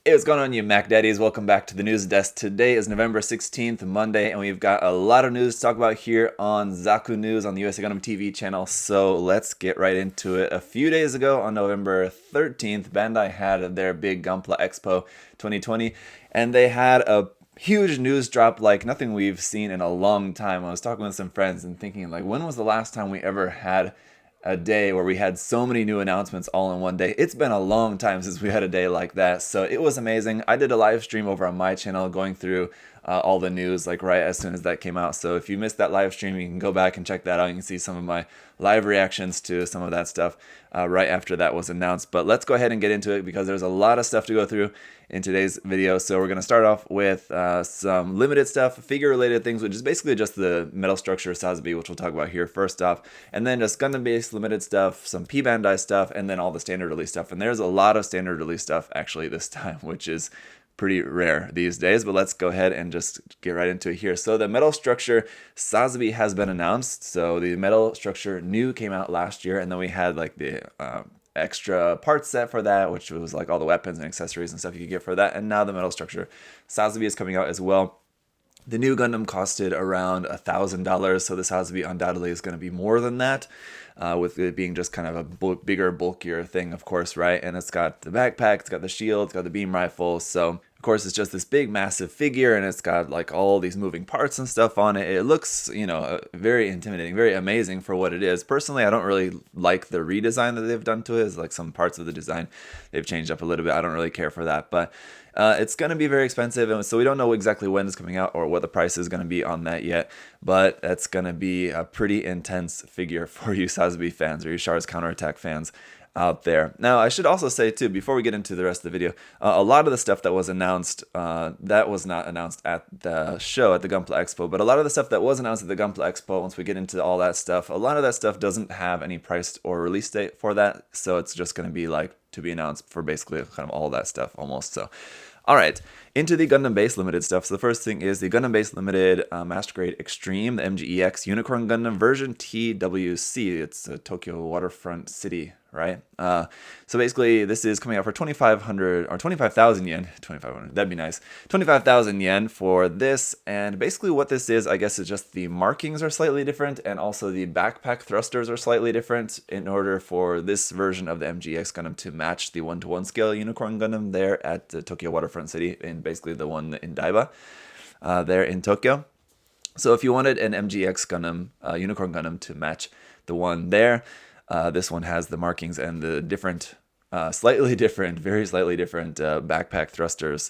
Hey, what's going on, you Mac Daddies? Welcome back to the news desk. Today is November 16th, Monday, and we've got a lot of news to talk about here on Zaku News on the USA Gundam TV channel, so let's get right into it. A few days ago, on November 13th, Bandai had their big Gunpla Expo 2020, and they had a huge news drop like nothing we've seen in a long time. I was talking with some friends and thinking, like, when was the last time we ever had a day where we had so many new announcements all in one day? It's been a long time since we had a day like that, so it was amazing. I did a live stream over on my channel going through all the news like right as soon as that came out, so if you missed that live stream, you can go back and check that out. You can see some of my live reactions to some of that stuff right after that was announced. But let's go ahead and get into it because there's a lot of stuff to go through in today's video. So we're going to start off with some limited stuff, figure related things, which is basically just the metal structure of Sazabi, which we'll talk about here first off, and then just Gundam based limited stuff, some P-Bandai stuff, and then all the standard release stuff. And there's a lot of standard release stuff actually this time, which is pretty rare these days, but let's go ahead and just get right into it here. So the metal structure Sazabi has been announced. So the metal structure new came out last year, and then we had like the extra parts set for that, which was like all the weapons and accessories and stuff you could get for that. And now the metal structure Sazabi is coming out as well. The new Gundam costed around $1,000, so this Sazabi undoubtedly is going to be more than that, with it being just kind of a bigger, bulkier thing, of course, right? And it's got the backpack, it's got the shield, it's got the beam rifle, so of course it's just this big, massive figure, and it's got like all these moving parts and stuff on it. It looks, you know, very intimidating, very amazing for what it is. Personally, I don't really like the redesign that they've done to it. It's like some parts of the design they've changed up a little bit. I don't really care for that, but it's going to be very expensive, and so we don't know exactly when it's coming out or what the price is going to be on that yet, but that's going to be a pretty intense figure for you Sazabi fans or you Char's Counterattack fans out there. Now, I should also say, too, before we get into the rest of the video, a lot of the stuff that was announced, that was not announced at the show, at the Gunpla Expo, but a lot of the stuff that was announced at the Gunpla Expo, once we get into all that stuff, a lot of that stuff doesn't have any price or release date for that, so it's just going to be like to be announced for basically kind of all that stuff almost. So alright, into the Gundam Base Limited stuff. So the first thing is the Gundam Base Limited Master Grade Extreme, the MGEX Unicorn Gundam version TWC. It's a Tokyo Waterfront City, right? So basically, this is coming out for 2,500 or 25,000 yen. 2,500, that'd be nice. 25,000 yen for this, and basically what this is, I guess, is just the markings are slightly different, and also the backpack thrusters are slightly different in order for this version of the MGX Gundam to match the 1-to-1 scale Unicorn Gundam there at the Tokyo Waterfront City, in basically the one in Daiba, there in Tokyo. So if you wanted an MGX Gundam, Unicorn Gundam, to match the one there, this one has the markings and the different, slightly different, very slightly different backpack thrusters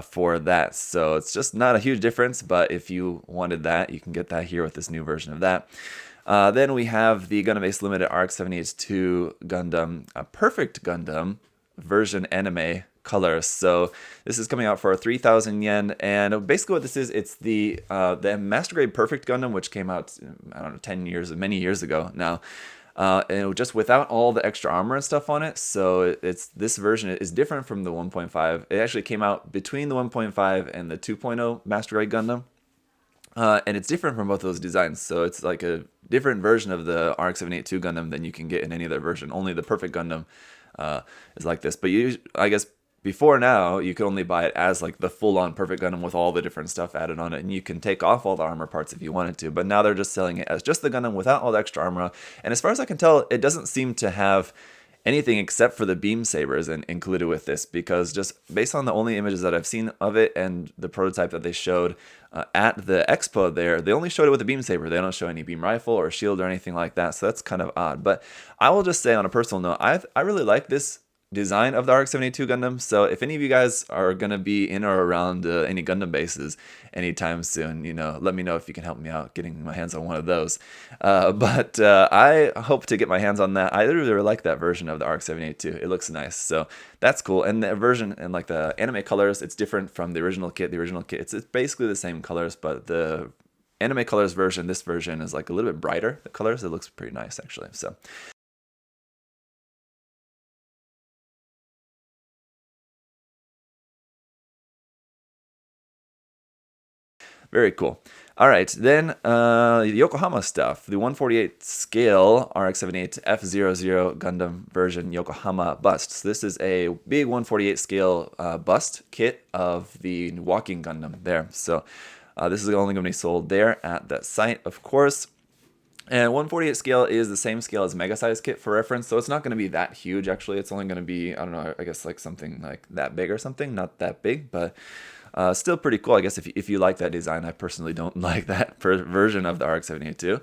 for that. So it's just not a huge difference, but if you wanted that, you can get that here with this new version of that. Then we have the Gundam Base Limited RX-78-2 Gundam, Perfect Gundam version anime colors. So this is coming out for 3,000 yen, and basically what this is, it's the Master Grade Perfect Gundam, which came out, I don't know, many years ago now. And just without all the extra armor and stuff on it. So it's this version is different from the 1.5. It actually came out between the 1.5 and the 2.0 Master Grade Gundam. And it's different from both those designs. So it's like a different version of the RX-78-2 Gundam than you can get in any other version. Only the Perfect Gundam is like this. But I guess before now, you could only buy it as like the full-on Perfect Gundam with all the different stuff added on it, and you can take off all the armor parts if you wanted to, but now they're just selling it as just the Gundam without all the extra armor, and as far as I can tell, it doesn't seem to have anything except for the beam sabers included with this, because just based on the only images that I've seen of it and the prototype that they showed at the expo there, they only showed it with a beam saber. They don't show any beam rifle or shield or anything like that, so that's kind of odd. But I will just say on a personal note, I really like this design of the RX-72 Gundam, so if any of you guys are going to be in or around any Gundam bases anytime soon, you know, let me know if you can help me out getting my hands on one of those. But I hope to get my hands on that. I really like that version of the RX-78 It looks nice, so that's cool. And the version and like the anime colors, it's different from the original kit. The original kit, it's basically the same colors, but the anime colors version, this version is like a little bit brighter, the colors. It looks pretty nice actually, so very cool. All right, then the Yokohama stuff. The 148 scale RX-78 F00 Gundam version Yokohama bust. So this is a big 148 scale bust kit of the walking Gundam there. So this is only going to be sold there at that site, of course. And 148 scale is the same scale as mega size kit for reference, so it's not going to be that huge actually. It's only going to be, I don't know, I guess like something like that big or something, not that big, but still pretty cool, I guess, if you like that design. I personally don't like that version of the RX-78 too.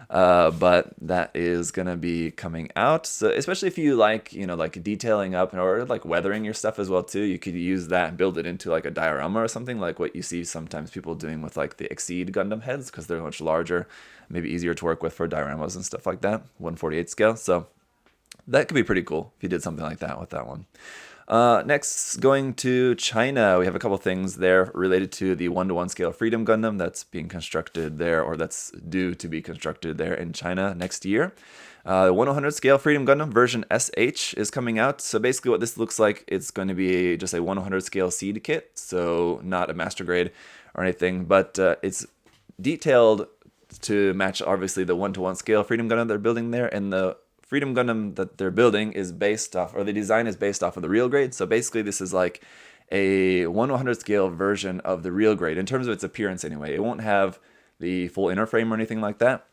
But that is gonna be coming out. So especially if you like, like detailing up or like weathering your stuff as well too, you could use that and build it into like a diorama or something, like what you see sometimes people doing with like the Exceed Gundam heads, because they're much larger, maybe easier to work with for dioramas and stuff like that, 148 scale. So that could be pretty cool if you did something like that with that one. Next, going to China, we have a couple things there related to the 1-to-1 scale Freedom Gundam that's being constructed there, or that's due to be constructed there in China next year. The 1/100 scale Freedom Gundam version SH is coming out. So basically what this looks like, it's going to be just a 1/100 scale seed kit, so not a master grade or anything, but it's detailed to match obviously the 1-to-1 scale Freedom Gundam they're building there, and the Freedom Gundam that they're building is based off, or the design is based off of the real grade. So basically this is like a 1/100 scale version of the real grade in terms of its appearance anyway. It won't have the full inner frame or anything like that,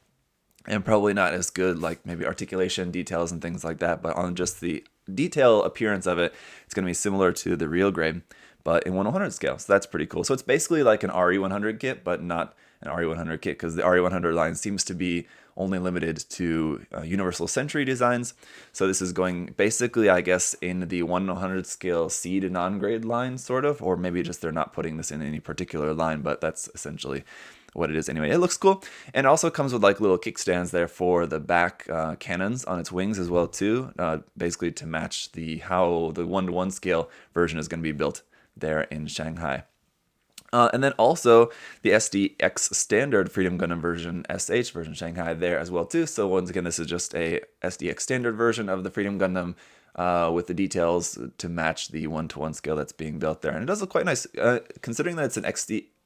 and probably not as good like maybe articulation details and things like that, but on just the detail appearance of it, it's going to be similar to the real grade, but in 1/100 scale. So that's pretty cool. So it's basically like an RE100 kit, but not an RE100 kit, because the RE100 line seems to be only limited to Universal Century designs. So this is going basically, I guess, in the 1/100 scale seed non-grade line, sort of, or maybe just they're not putting this in any particular line, but that's essentially what it is anyway. It looks cool, and it also comes with like little kickstands there for the back cannons on its wings as well too, basically to match how the 1-to-1 scale version is going to be built there in Shanghai. And then also the SDX standard Freedom Gundam version SH version Shanghai there as well too. So once again, this is just a SDX standard version of the Freedom Gundam with the details to match the 1-to-1 scale that's being built there. And it does look quite nice, considering that it's an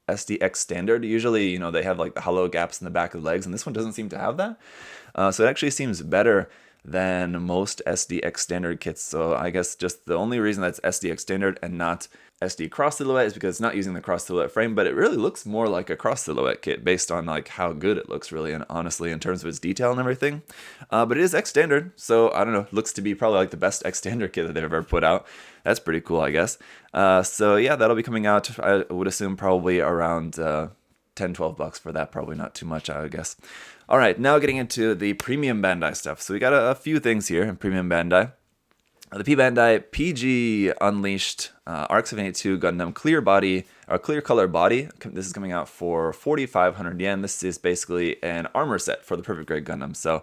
SDX standard. Usually, they have like the hollow gaps in the back of the legs, and this one doesn't seem to have that. So it actually seems better than most SDX standard kits. So I guess just the only reason that's SDX standard and not SD cross silhouette is because it's not using the cross silhouette frame, but it really looks more like a cross silhouette kit based on like how good it looks really, and honestly in terms of its detail and everything. But it is X standard, so I don't know, looks to be probably like the best X standard kit that they've ever put out. That's pretty cool, I guess. So yeah, that'll be coming out, I would assume probably around $10-12 for that, probably not too much, I guess. All right, now getting into the premium Bandai stuff. So we got a few things here in premium Bandai. The P-Bandai PG Unleashed RX-72 Gundam clear body, or clear color body. This is coming out for 4,500 yen. This is basically an armor set for the Perfect Grade Gundam. So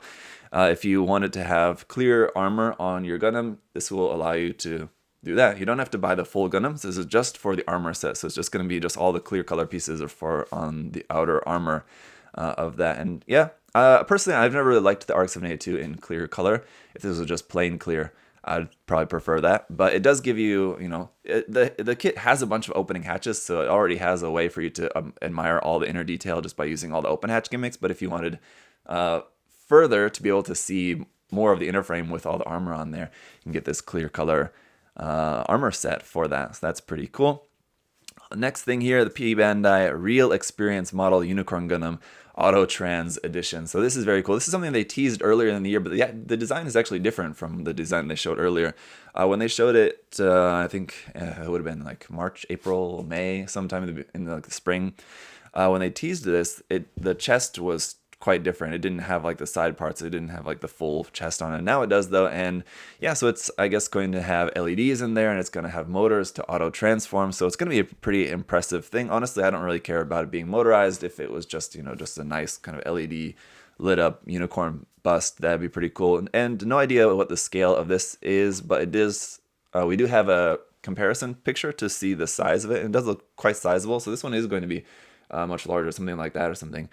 if you wanted to have clear armor on your Gundam, this will allow you to do that. You don't have to buy the full Gundams. This is just for the armor set. So it's just going to be just all the clear color pieces are on the outer armor of that. And yeah, personally, I've never really liked the RX-78 in clear color. If this was just plain clear, I'd probably prefer that, but it does give you, the kit has a bunch of opening hatches, so it already has a way for you to admire all the inner detail just by using all the open hatch gimmicks. But if you wanted further to be able to see more of the inner frame with all the armor on there, you can get this clear color armor set for that. So that's pretty cool. Next thing here, the P-Bandai Real Experience Model Unicorn Gundam Auto Trans Edition. So this is very cool. This is something they teased earlier in the year, but yeah, the design is actually different from the design they showed earlier. When they showed it, I think it would have been like March, April, May, sometime in the spring. When they teased this, the chest was quite different. It didn't have like the side parts. It didn't have like the full chest on it. Now it does though. And yeah, so it's, I guess, going to have LEDs in there, and it's going to have motors to auto transform. So it's going to be a pretty impressive thing. Honestly, I don't really care about it being motorized. If it was just, just a nice kind of LED lit up unicorn bust, that'd be pretty cool. And no idea what the scale of this is, but it is, we do have a comparison picture to see the size of it. And it does look quite sizable. So this one is going to be much larger, something like that or something.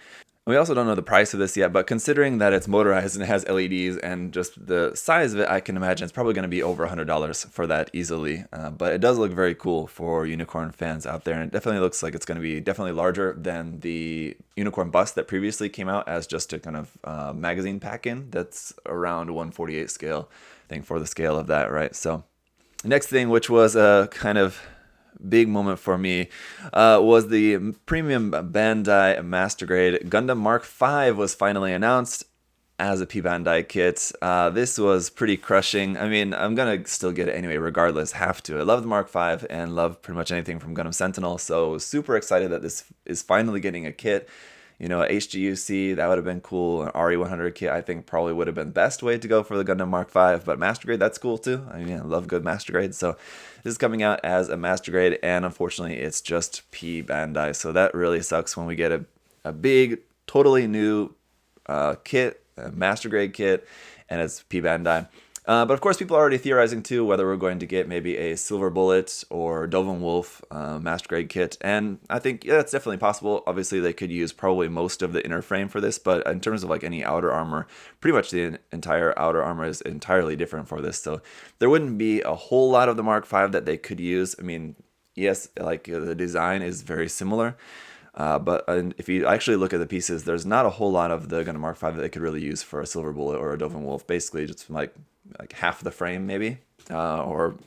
We also don't know the price of this yet, but considering that it's motorized and it has LEDs and just the size of it, I can imagine it's probably going to be over $100 for that easily. But it does look very cool for Unicorn fans out there, and it definitely looks like it's going to be definitely larger than the Unicorn bust that previously came out as just a kind of magazine pack-in that's around 1/48 scale, I think, for the scale of that, right? So next thing, which was a kind of big moment for me, was the premium Bandai Master Grade Gundam Mark V was finally announced as a P-Bandai kit. This was pretty crushing. I mean, I'm gonna still get it anyway regardless, have to. I love the Mark V and love pretty much anything from Gundam Sentinel, so super excited that this is finally getting a kit. You know, Hguc, that would have been cool. An RE100 kit, I think, probably would have been the best way to go for the Gundam Mark V, but Master Grade, that's cool too. I mean, I love good Master Grade, so this is coming out as a Master Grade, and unfortunately, it's just P-Bandai, so that really sucks when we get a big, totally new kit, a Master Grade kit, and it's P-Bandai. But of course, people are already theorizing too whether we're going to get maybe a Silver Bullet or Dovin Wolf Master Grade kit, and I think that's definitely possible. Obviously, they could use probably most of the inner frame for this, but in terms of like any outer armor, pretty much the entire outer armor is entirely different for this, so there wouldn't be a whole lot of the Mark V that they could use. I mean, yes, like the design is very similar. But if you actually look at the pieces, there's not a whole lot of the Gundam Mark V that they could really use for a Silver Bullet or a Dovin Wolf. Basically, just like half the frame, maybe, or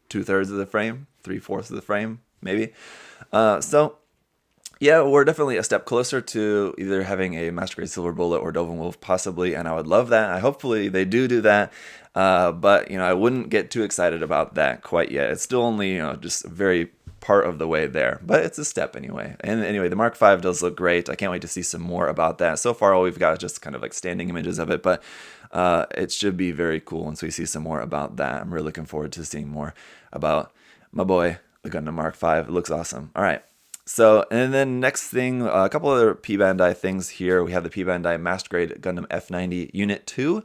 2/3 of the frame, 3/4 of the frame, maybe. So, yeah, we're definitely a step closer to either having a Master Grade Silver Bullet or Dovin Wolf, possibly, and I would love that. Hopefully they do that, but, you know, I wouldn't get too excited about that quite yet. It's still only, you know, just very part of the way there, but it's a step anyway. And anyway, the Mark V does look great. I can't wait to see some more about that. So far, all we've got is just kind of like standing images of it, but it should be very cool once we see some more about that. I'm really looking forward to seeing more about my boy, the Gundam Mark V. It looks awesome. All right. So, and then next thing, a couple other P-Bandai things here. We have the P-Bandai Master Grade Gundam F90 Unit 2.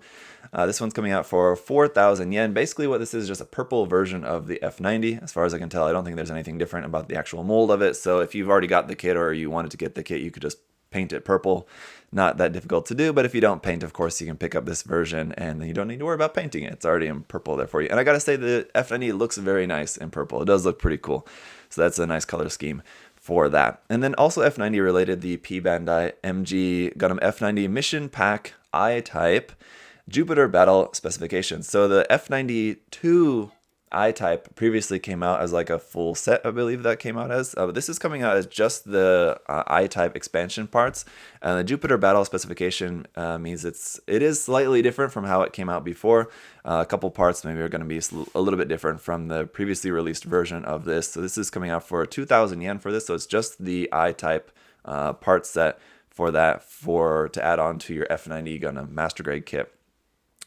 This one's coming out for 4,000 yen. Basically what this is just a purple version of the F90. As far as I can tell, I don't think there's anything different about the actual mold of it. So if you've already got the kit or you wanted to get the kit, you could just paint it purple. Not that difficult to do, but if you don't paint, of course, you can pick up this version and then you don't need to worry about painting it. It's already in purple there for you. And I gotta say, the F90 looks very nice in purple. It does look pretty cool. So that's a nice color scheme for that. And then also F90 related, the P-Bandai MG Gundam F90 Mission Pack I-Type Jupiter Battle Specifications. So the F92 I-Type previously came out as like a full set, I believe that came out as. But this is coming out as just the I-Type expansion parts. And the Jupiter Battle Specification means it is slightly different from how it came out before. A couple parts maybe are going to be a little bit different from the previously released version of this. So this is coming out for 2,000 yen for this. So it's just the I-Type part set for that to add on to your F90 Gundam Master Grade kit.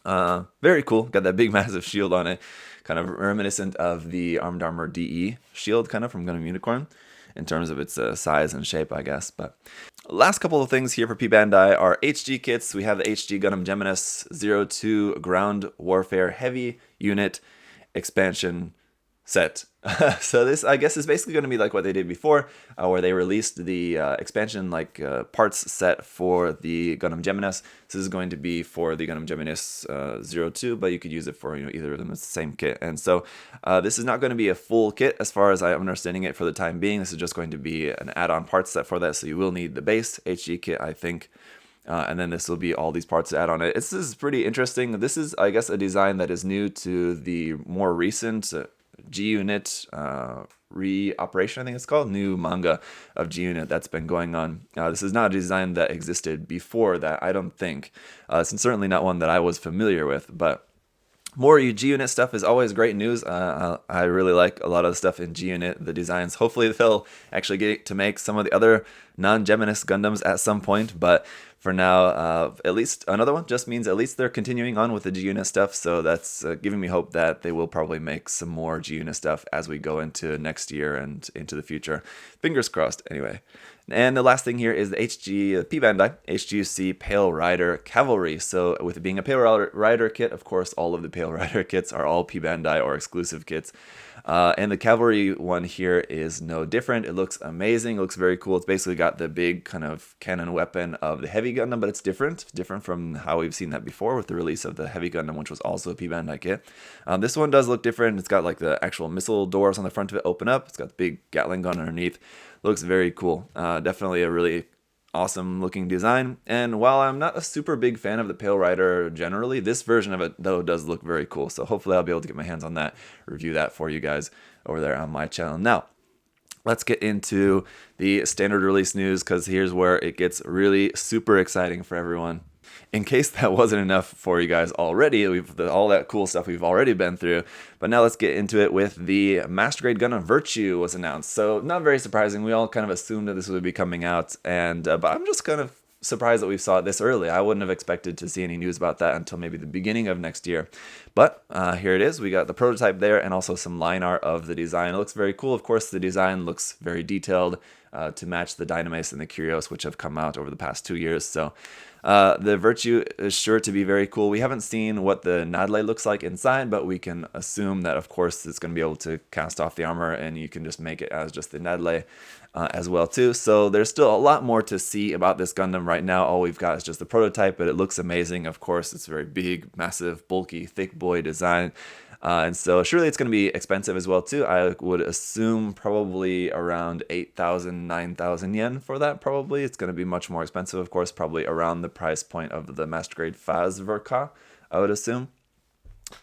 Very cool. Got that big massive shield on it, kind of reminiscent of the Armed Armor DE shield, kind of from Gundam Unicorn, in terms of its size and shape, I guess. But last couple of things here for P-Bandai are HG kits. We have the HG Gundam Geminus 02 Ground Warfare Heavy Unit Expansion set. So this, I guess, is basically going to be like what they did before, where they released the expansion parts set for the Gundam Geminus. This is going to be for the Gundam Geminus 02, but you could use it for either of them. It's the same kit. And so this is not going to be a full kit as far as I'm understanding it for the time being. This is just going to be an add-on parts set for that. So you will need the base HG kit, I think. And then this will be all these parts to add on it. This is pretty interesting. This is, I guess, a design that is new to the more recent G-Unit reoperation, I think it's called, new manga of G-Unit that's been going on. This is not a design that existed before that, I don't think. It's certainly not one that I was familiar with, but more G-Unit stuff is always great news. I really like a lot of the stuff in G-Unit, the designs. Hopefully they'll actually get to make some of the other non-Geminus Gundams at some point, but for now, at least another one just means at least they're continuing on with the G-Unit stuff, so that's giving me hope that they will probably make some more G-Unit stuff as we go into next year and into the future. Fingers crossed, anyway. And the last thing here is the P-Bandai Hgc Pale Rider Cavalry. So with it being a Pale Rider kit, of course, all of the Pale Rider kits are all P-Bandai or exclusive kits. And the cavalry one here is no different. It looks amazing. It looks very cool. It's basically got the big kind of cannon weapon of the Heavy Gundam, but it's different from how we've seen that before with the release of the Heavy Gundam, which was also a P-Bandai kit. This one does look different. It's got like the actual missile doors on the front of it open up. It's got the big Gatling gun underneath. Looks very cool. Definitely a really awesome looking design. And while I'm not a super big fan of the Pale Rider generally, this version of it though does look very cool. So hopefully I'll be able to get my hands on that, review that for you guys over there on my channel. Now, let's get into the standard release news, because here's where it gets really super exciting for everyone. In case that wasn't enough for you guys already, all that cool stuff we've already been through. But now let's get into it with the Master Grade Gundam Virtue was announced. So not very surprising. We all kind of assumed that this would be coming out, and but I'm just kind of surprised that we saw it this early. I wouldn't have expected to see any news about that until maybe the beginning of next year. But here it is. We got the prototype there and also some line art of the design. It looks very cool. Of course, the design looks very detailed to match the Dynamis and the Curios, which have come out over the past 2 years. So the Virtue is sure to be very cool. We haven't seen what the Nadle looks like inside, but we can assume that, of course, it's going to be able to cast off the armor, and you can just make it as just the Nadle as well, too. So there's still a lot more to see about this Gundam right now. All we've got is just the prototype, but it looks amazing. Of course, it's a very big, massive, bulky, thick boy design. And so surely it's going to be expensive as well too. I would assume probably around 8,000, 9,000 yen for that probably. It's going to be much more expensive, of course, probably around the price point of the Master Grade Fazverka, I would assume.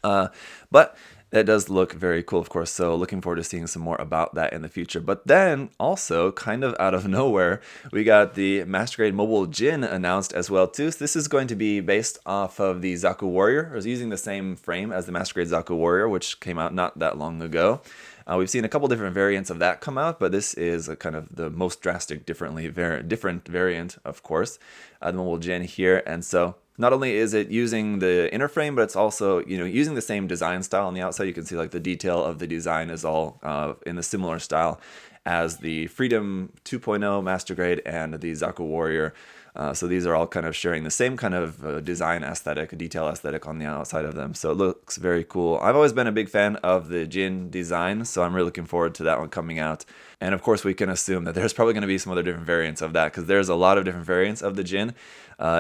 But that does look very cool, of course, so looking forward to seeing some more about that in the future. But then, also, kind of out of nowhere, we got the Master Grade Mobile Jin announced as well, too. So this is going to be based off of the Zaku Warrior. It was using the same frame as the Master Grade Zaku Warrior, which came out not that long ago. We've seen a couple different variants of that come out, but this is a kind of the most drastic, different variant, of course, the Mobile Jin here. And so not only is it using the inner frame, but it's also, using the same design style on the outside. You can see like the detail of the design is all in a similar style as the Freedom 2.0 Master Grade and the Zaku Warrior. So these are all kind of sharing the same kind of design aesthetic, detail aesthetic on the outside of them. So it looks very cool. I've always been a big fan of the Jin design, so I'm really looking forward to that one coming out. And of course, we can assume that there's probably going to be some other different variants of that, because there's a lot of different variants of the Jin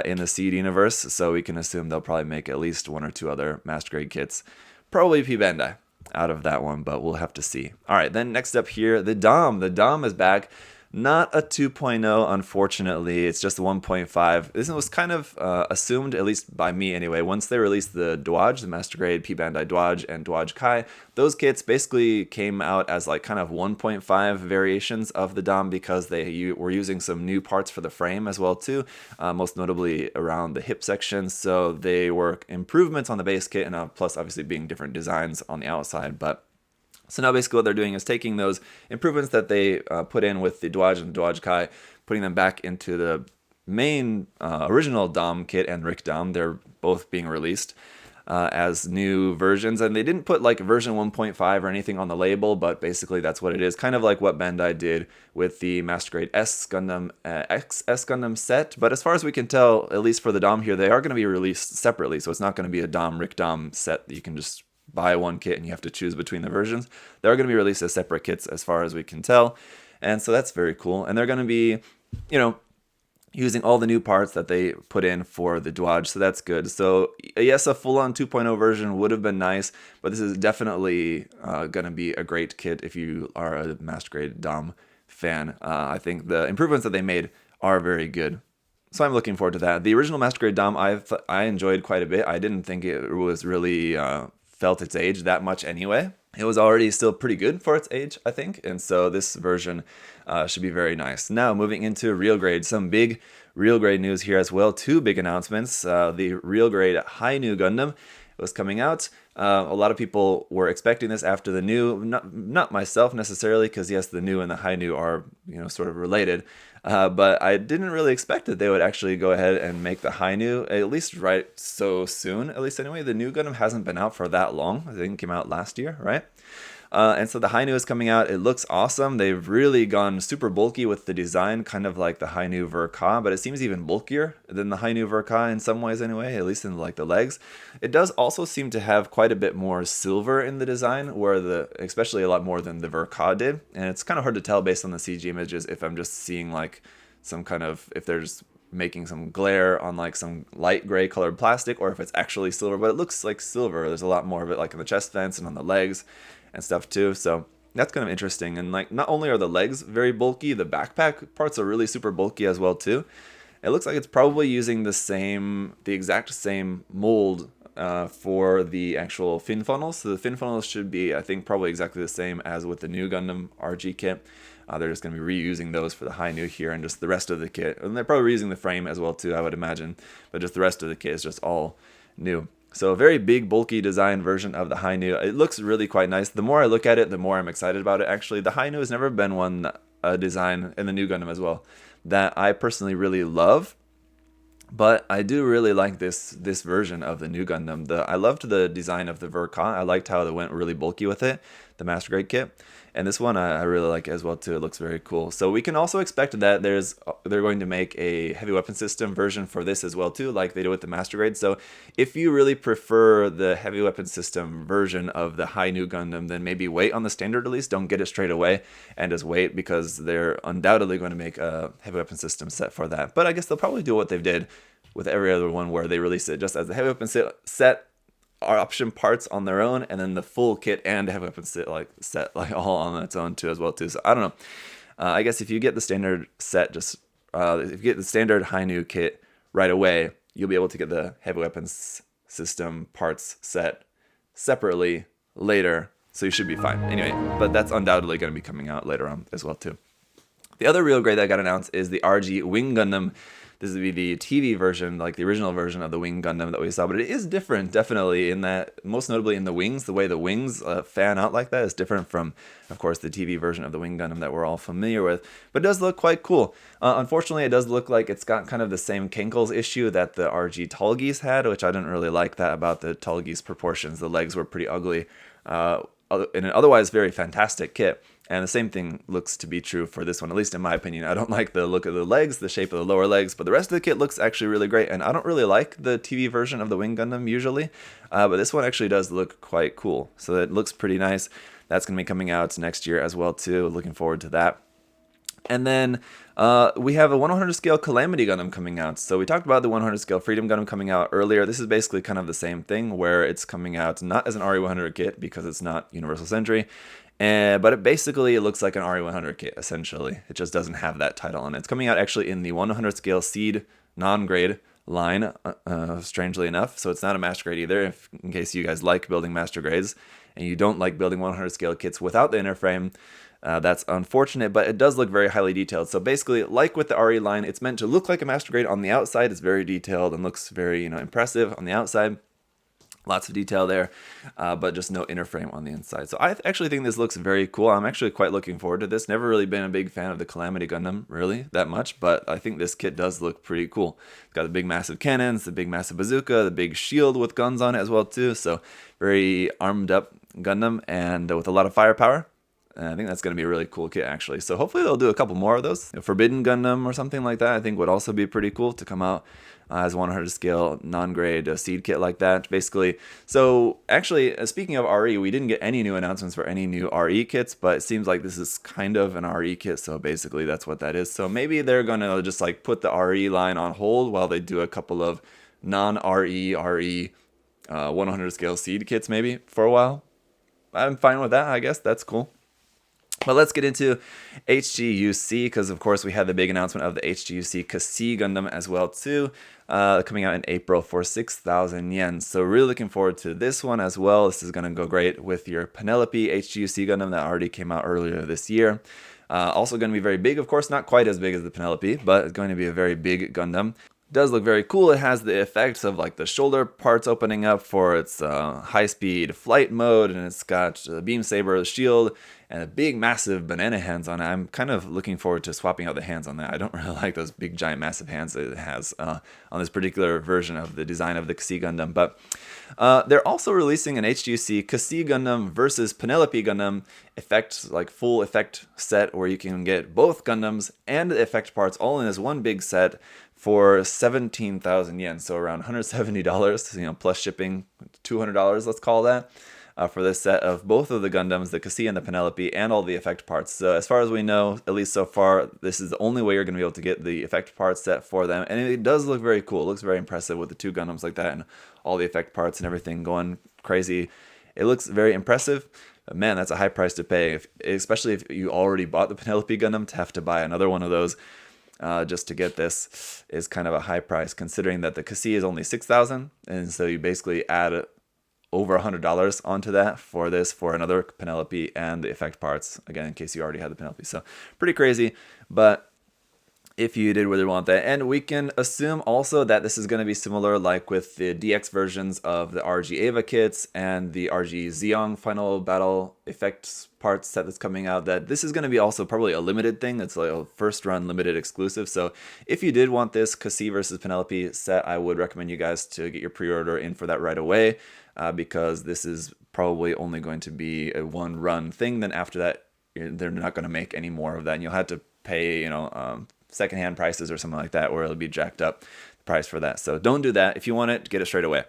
in the Seed universe. So we can assume they'll probably make at least one or two other Master Grade kits, probably P-Bandai out of that one, but we'll have to see. All right, then next up here, the Dom. The Dom is back. Not a 2.0, unfortunately. It's just a 1.5. This was kind of assumed, at least by me anyway, once they released the Dwaj, the Master Grade P-Bandai Dwaj and Dwaj Kai. Those kits basically came out as like kind of 1.5 variations of the Dom, because they were using some new parts for the frame as well too, most notably around the hip section. So they were improvements on the base kit, and plus obviously being different designs on the outside. But so now basically what they're doing is taking those improvements that they put in with the Dwaj and Dwaj Kai, putting them back into the main original Dom kit and Rick Dom. They're both being released as new versions, and they didn't put like version 1.5 or anything on the label, but basically that's what it is, kind of like what Bandai did with the Master Grade S Gundam XS Gundam set. But as far as we can tell, at least for the Dom here, they are going to be released separately, so it's not going to be a Dom Rick Dom set that you can just buy one kit and you have to choose between the versions. They're going to be released as separate kits as far as we can tell, and so that's very cool. And they're going to be, using all the new parts that they put in for the Dwaj, so that's good. So yes, a full-on 2.0 version would have been nice, but this is definitely going to be a great kit if you are a Master Grade Dom fan. I think the improvements that they made are very good. So I'm looking forward to that. The original Master Grade Dom I enjoyed quite a bit. I didn't think it was really felt its age that much anyway. It was already still pretty good for its age, I think, and so this version should be very nice. Now, moving into Real Grade, some big Real Grade news here as well. Two big announcements. The Real Grade High-Nu Gundam was coming out. A lot of people were expecting this after the new, not myself necessarily, because yes, the new and the High-Nu are sort of related, but I didn't really expect that they would actually go ahead and make the High-Nu, at least right so soon, at least anyway. The new Gundam hasn't been out for that long. I think it came out last year, right? And so the Hgc is coming out. It looks awesome. They've really gone super bulky with the design, kind of like the Hgc Verka, but it seems even bulkier than the Hgc Verka in some ways anyway, at least in like the legs. It does also seem to have quite a bit more silver in the design, where especially a lot more than the Verka did. And it's kind of hard to tell based on the CG images if I'm just seeing like some kind of, if there's making some glare on like some light gray colored plastic, or if it's actually silver, but it looks like silver. There's a lot more of it like in the chest vents and on the legs and stuff too, so that's kind of interesting. And like, not only are the legs very bulky, the backpack parts are really super bulky as well too. It looks like it's probably using the exact same mold for the actual fin funnels. So the fin funnels should be, I think, probably exactly the same as with the new Gundam RG kit. They're just going to be reusing those for the Hgc here, and just the rest of the kit. And they're probably reusing the frame as well too, I would imagine. But just the rest of the kit is just all new. So a very big, bulky design version of the Hgc. It looks really quite nice. The more I look at it, the more I'm excited about it. Actually, the Hgc has never been one design, in the new Gundam as well, that I personally really love. But I do really like this version of the new Gundam. I loved the design of the Verka. I liked how they went really bulky with it, the Master Grade kit. And this one I really like as well too. It looks very cool. So we can also expect that they're going to make a heavy weapon system version for this as well too, like they did with the Master Grade. So if you really prefer the heavy weapon system version of the Hgc Gundam, then maybe wait on the standard release. Don't get it straight away, and just wait, because they're undoubtedly going to make a heavy weapon system set for that. But I guess they'll probably do what they've did with every other one, where they release it just as the heavy weapon set option parts on their own, and then the full kit and heavy weapon set all on its own too as well too. So I don't know. I guess if you get the standard set, if you get the standard Hgc kit right away, you'll be able to get the heavy weapons system parts set separately later. So you should be fine. Anyway, but that's undoubtedly going to be coming out later on as well too. The other real grade that got announced is the RG Wing Gundam. This would be the TV version, like the original version of the Wing Gundam that we saw, but it is different, definitely, in that, most notably in the wings, the way the wings fan out like that is different from, of course, the TV version of the Wing Gundam that we're all familiar with, but it does look quite cool. Unfortunately, it does look like it's got kind of the same kinkles issue that the RG Tallgeese had, which I didn't really like that about the Tallgeese proportions. The legs were pretty ugly in an otherwise very fantastic kit. And the same thing looks to be true for this one, at least in my opinion. I don't like the look of the legs, the shape of the lower legs, but the rest of the kit looks actually really great. And I don't really like the TV version of the Wing Gundam usually, but this one actually does look quite cool. So it looks pretty nice. That's going to be coming out next year as well too. Looking forward to that. And then we have a 100 scale Calamity Gundam coming out. So we talked about the 100 scale Freedom Gundam coming out earlier. This is basically kind of the same thing, where it's coming out not as an RE100 kit because it's not Universal Century, but it basically looks like an RE100 kit, essentially. It just doesn't have that title on it. It's coming out actually in the 100 scale Seed non-grade line, strangely enough. So it's not a Master Grade either, in case you guys like building Master Grades and you don't like building 100 scale kits without the inner frame. That's unfortunate, but it does look very highly detailed. So basically, like with the RE line, it's meant to look like a Master Grade on the outside. It's very detailed and looks very, impressive on the outside. Lots of detail there, but just no inner frame on the inside. So I actually think this looks very cool. I'm actually quite looking forward to this. Never really been a big fan of the Calamity Gundam, really, that much, but I think this kit does look pretty cool. It's got the big massive cannons, the big massive bazooka, the big shield with guns on it as well too. So very armed up Gundam, and with a lot of firepower. And I think that's going to be a really cool kit, actually. So hopefully they'll do a couple more of those. A Forbidden Gundam or something like that, I think would also be pretty cool to come out as 100 scale non-grade seed kit like that, basically. So actually, speaking of RE, we didn't get any new announcements for any new RE kits, but it seems like this is kind of an RE kit, so basically that's what that is. So maybe they're going to just like put the RE line on hold while they do a couple of non-RE, 100 scale seed kits maybe for a while. I'm fine with that, I guess. That's cool. But let's get into Hguc, because of course we had the big announcement of the Hguc Kasi Gundam as well too, coming out in April for 6,000 yen. So really looking forward to this one as well. This is going to go great with your Penelope Hguc Gundam that already came out earlier this year. Also going to be very big, of course, not quite as big as the Penelope, but it's going to be a very big Gundam. Does look very cool. It has the effects of like the shoulder parts opening up for its high-speed flight mode, and it's got the beam saber, the shield, and a big massive banana hands on it. I'm kind of looking forward to swapping out the hands on that. I don't really like those big giant massive hands that it has on this particular version of the design of the Hgc Gundam. But they're also releasing an Hgc Hgc Gundam versus Penelope Gundam effect, like full effect set, where you can get both Gundams and the effect parts all in this one big set for 17,000 yen, so around $170, plus shipping, $200, let's call that, for this set of both of the Gundams, the Hgc and the Penelope, and all the effect parts. So as far as we know, at least so far, this is the only way you're going to be able to get the effect parts set for them, and it does look very cool. It looks very impressive with the two Gundams like that, and all the effect parts and everything going crazy. It looks very impressive. But man, that's a high price to pay, especially if you already bought the Penelope Gundam. To have to buy another one of those just to get this is kind of a high price, considering that the Hgc is only 6,000, and so you basically add over $100 onto that for this, for another Penelope and the effect parts, again, in case you already had the Penelope. So pretty crazy, but if you did really want that. And we can assume also that this is going to be similar like with the DX versions of the RG Eva kits and the RG Zeong final battle effects parts set that's coming out, that this is going to be also probably a limited thing. It's like a first run limited exclusive. So if you did want this Hgc versus Penelope set, I would recommend you guys to get your pre-order in for that right away, because this is probably only going to be a one run thing. Then after that, they're not going to make any more of that, and you'll have to pay, secondhand prices or something like that, where it'll be jacked up the price for that. So don't do that. If you want it, get it straight away.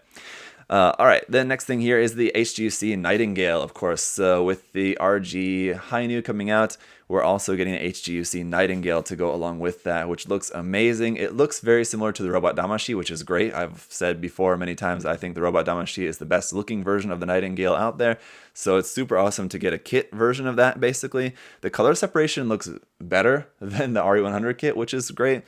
All right, the next thing here is the Hgc Nightingale, of course. So with the RG High coming out, we're also getting an Hgc Nightingale to go along with that, which looks amazing. It looks very similar to the Robot Damashi, which is great. I've said before many times, I think the Robot Damashi is the best looking version of the Nightingale out there. So it's super awesome to get a kit version of that, basically. The color separation looks better than the RE100 kit, which is great.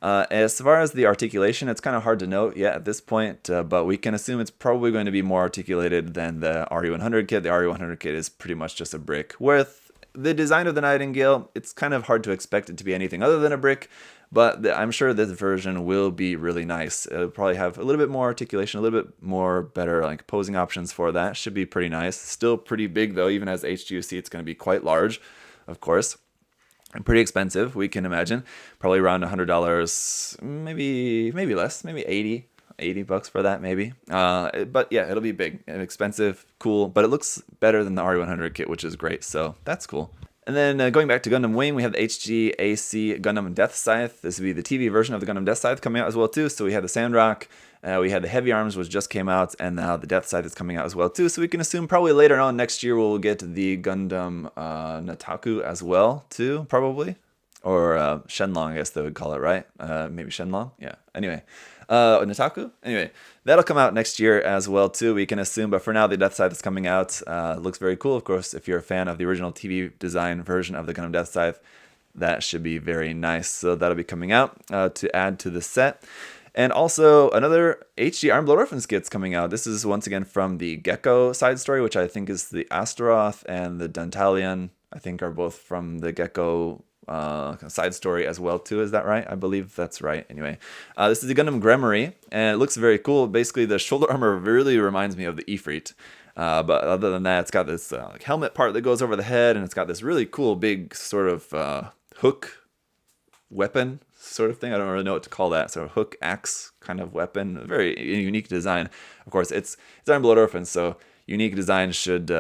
As far as the articulation, it's kind of hard to note yet at this point, but we can assume it's probably going to be more articulated than the RE100 kit. The RE100 kit is pretty much just a brick. With the design of the Nightingale, it's kind of hard to expect it to be anything other than a brick, but I'm sure this version will be really nice. It'll probably have a little bit more articulation, a little bit more better like posing options for that. Should be pretty nice. Still pretty big though, even as Hgc, it's going to be quite large, of course. And pretty expensive, we can imagine. Probably around $100, maybe less, maybe $80 for that maybe. But yeah, it'll be big and expensive, cool, but it looks better than the RE100 kit, which is great, so that's cool. And then going back to Gundam Wing, we have the Hgac Gundam Death Scythe. This would be the TV version of the Gundam Death Scythe coming out as well too. So we had the Sandrock, we had the Heavy Arms, which just came out, and now the Death Scythe is coming out as well too. So we can assume probably later on next year we'll get the Gundam Nataku as well too, probably. Or Shenlong, I guess they would call it, right? Maybe Shenlong? Yeah. Anyway. Nataku? Anyway, that'll come out next year as well too, we can assume, but for now the Death Scythe is coming out. Looks very cool, of course. If you're a fan of the original TV design version of the Gundam Death Scythe, that should be very nice. So that'll be coming out to add to the set. And also another HG Armed Blood Orphans kit's coming out. This is once again from the Gecko side story, which I think is the Astaroth, and the Dantalion, I think, are both from the Gecko side story as well too. Is that right? I believe that's right. Anyway, this is the Gundam Gremory, and it looks very cool. Basically, the shoulder armor really reminds me of the Ifrit, but other than that, it's got this like helmet part that goes over the head, and it's got this really cool big sort of hook weapon sort of thing. I don't really know what to call that. Sort of hook axe kind of weapon. A very unique design. Of course, it's Armed Blood Orphans, so unique design should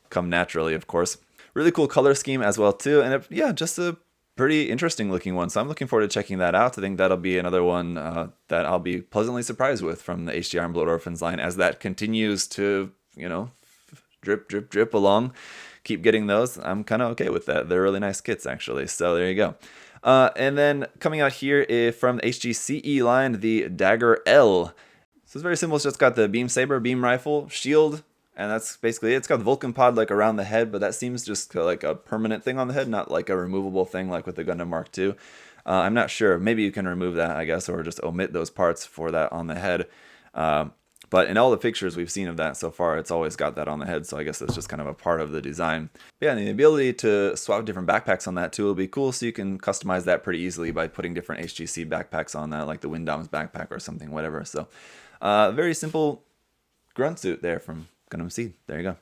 come naturally, of course. Really cool color scheme as well too, and yeah, just a pretty interesting looking one. So I'm looking forward to checking that out. I think that'll be another one that I'll be pleasantly surprised with from the HG Armed Blood Orphans line, as that continues to, drip along. Keep getting those. I'm kind of okay with that. They're really nice kits, actually. So there you go. And then coming out here from the HGCE line, the Dagger L. So it's very simple. It's just got the beam saber, beam rifle, shield, and that's basically it. It's got the Vulcan pod like around the head, but that seems just like a permanent thing on the head, not like a removable thing like with the Gundam Mark II. I'm not sure. Maybe you can remove that, I guess, or just omit those parts for that on the head. But in all the pictures we've seen of that so far, it's always got that on the head, so I guess that's just kind of a part of the design. But yeah, and the ability to swap different backpacks on that too will be cool, so you can customize that pretty easily by putting different Hgc backpacks on that, like the Windam's backpack or something, whatever. So very simple grunt suit there from Gundam Seed. There you go.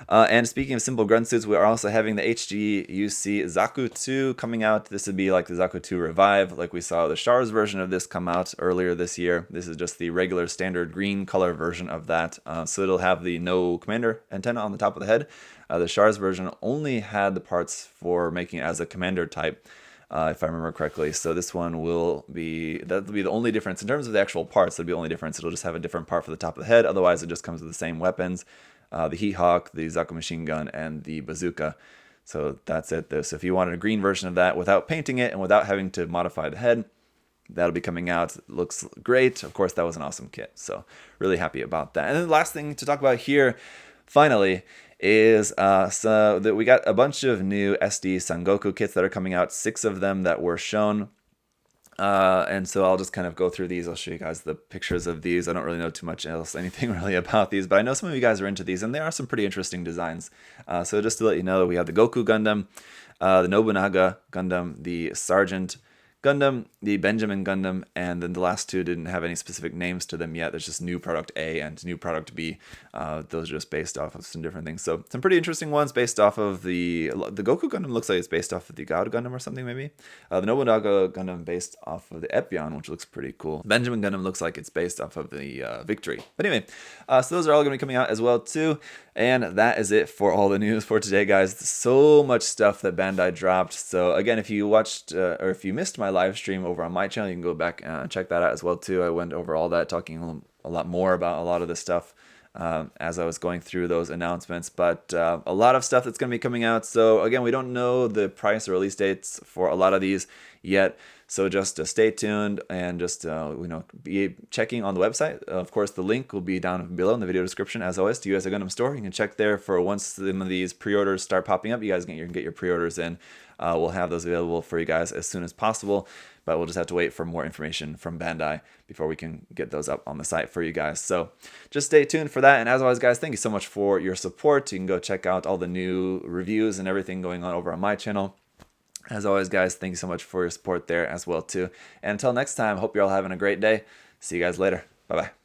And speaking of simple grunt suits, we are also having the Hgc Zaku 2 coming out. This would be like the Zaku 2 Revive, like we saw the Char's version of this come out earlier this year. This is just the regular standard green color version of that. So it'll have the no commander antenna on the top of the head. The Char's version only had the parts for making it as a commander type. If I remember correctly. So this one that'll be the only difference. In terms of the actual parts, that'll be the only difference. It'll just have a different part for the top of the head. Otherwise, it just comes with the same weapons. The Hguc, the Zaku machine gun, and the bazooka. So that's it. So if you wanted a green version of that without painting it and without having to modify the head, that'll be coming out. It looks great. Of course, that was an awesome kit. So really happy about that. And then the last thing to talk about here, finally, is so that we got a bunch of new SD Sangoku kits that are coming out, 6 of them that were shown. And so I'll just kind of go through these. I'll show you guys the pictures of these. I don't really know too much else, anything really about these, but I know some of you guys are into these, and there are some pretty interesting designs. So just to let you know, we have the Goku Gundam, the Nobunaga Gundam, the Sergeant Gundam, the Benjamin Gundam, and then the last 2 didn't have any specific names to them yet. There's just New Product A and New Product B. Those are just based off of some different things. So some pretty interesting ones based off of the Goku Gundam looks like it's based off of the Gaud Gundam or something maybe. The Nobunaga Gundam based off of the Epyon, which looks pretty cool. Benjamin Gundam looks like it's based off of the Victory. But anyway, so those are all going to be coming out as well too. And that is it for all the news for today, guys. So much stuff that Bandai dropped. So again, if you watched or if you missed my live stream over on my channel, you can go back and check that out as well too. I went over all that, talking a lot more about a lot of this stuff as I was going through those announcements. But a lot of stuff that's going to be coming out. So again, we don't know the price or release dates for a lot of these yet. So just stay tuned and just be checking on the website. Of course, the link will be down below in the video description, as always, to USA Gundam Store. You can check there for once some of these pre-orders start popping up. You guys can get your pre-orders in. We'll have those available for you guys as soon as possible, but we'll just have to wait for more information from Bandai before we can get those up on the site for you guys. So just stay tuned for that. And as always, guys, thank you so much for your support. You can go check out all the new reviews and everything going on over on my channel. As always, guys, thank you so much for your support there as well, too. And until next time, hope you're all having a great day. See you guys later. Bye-bye.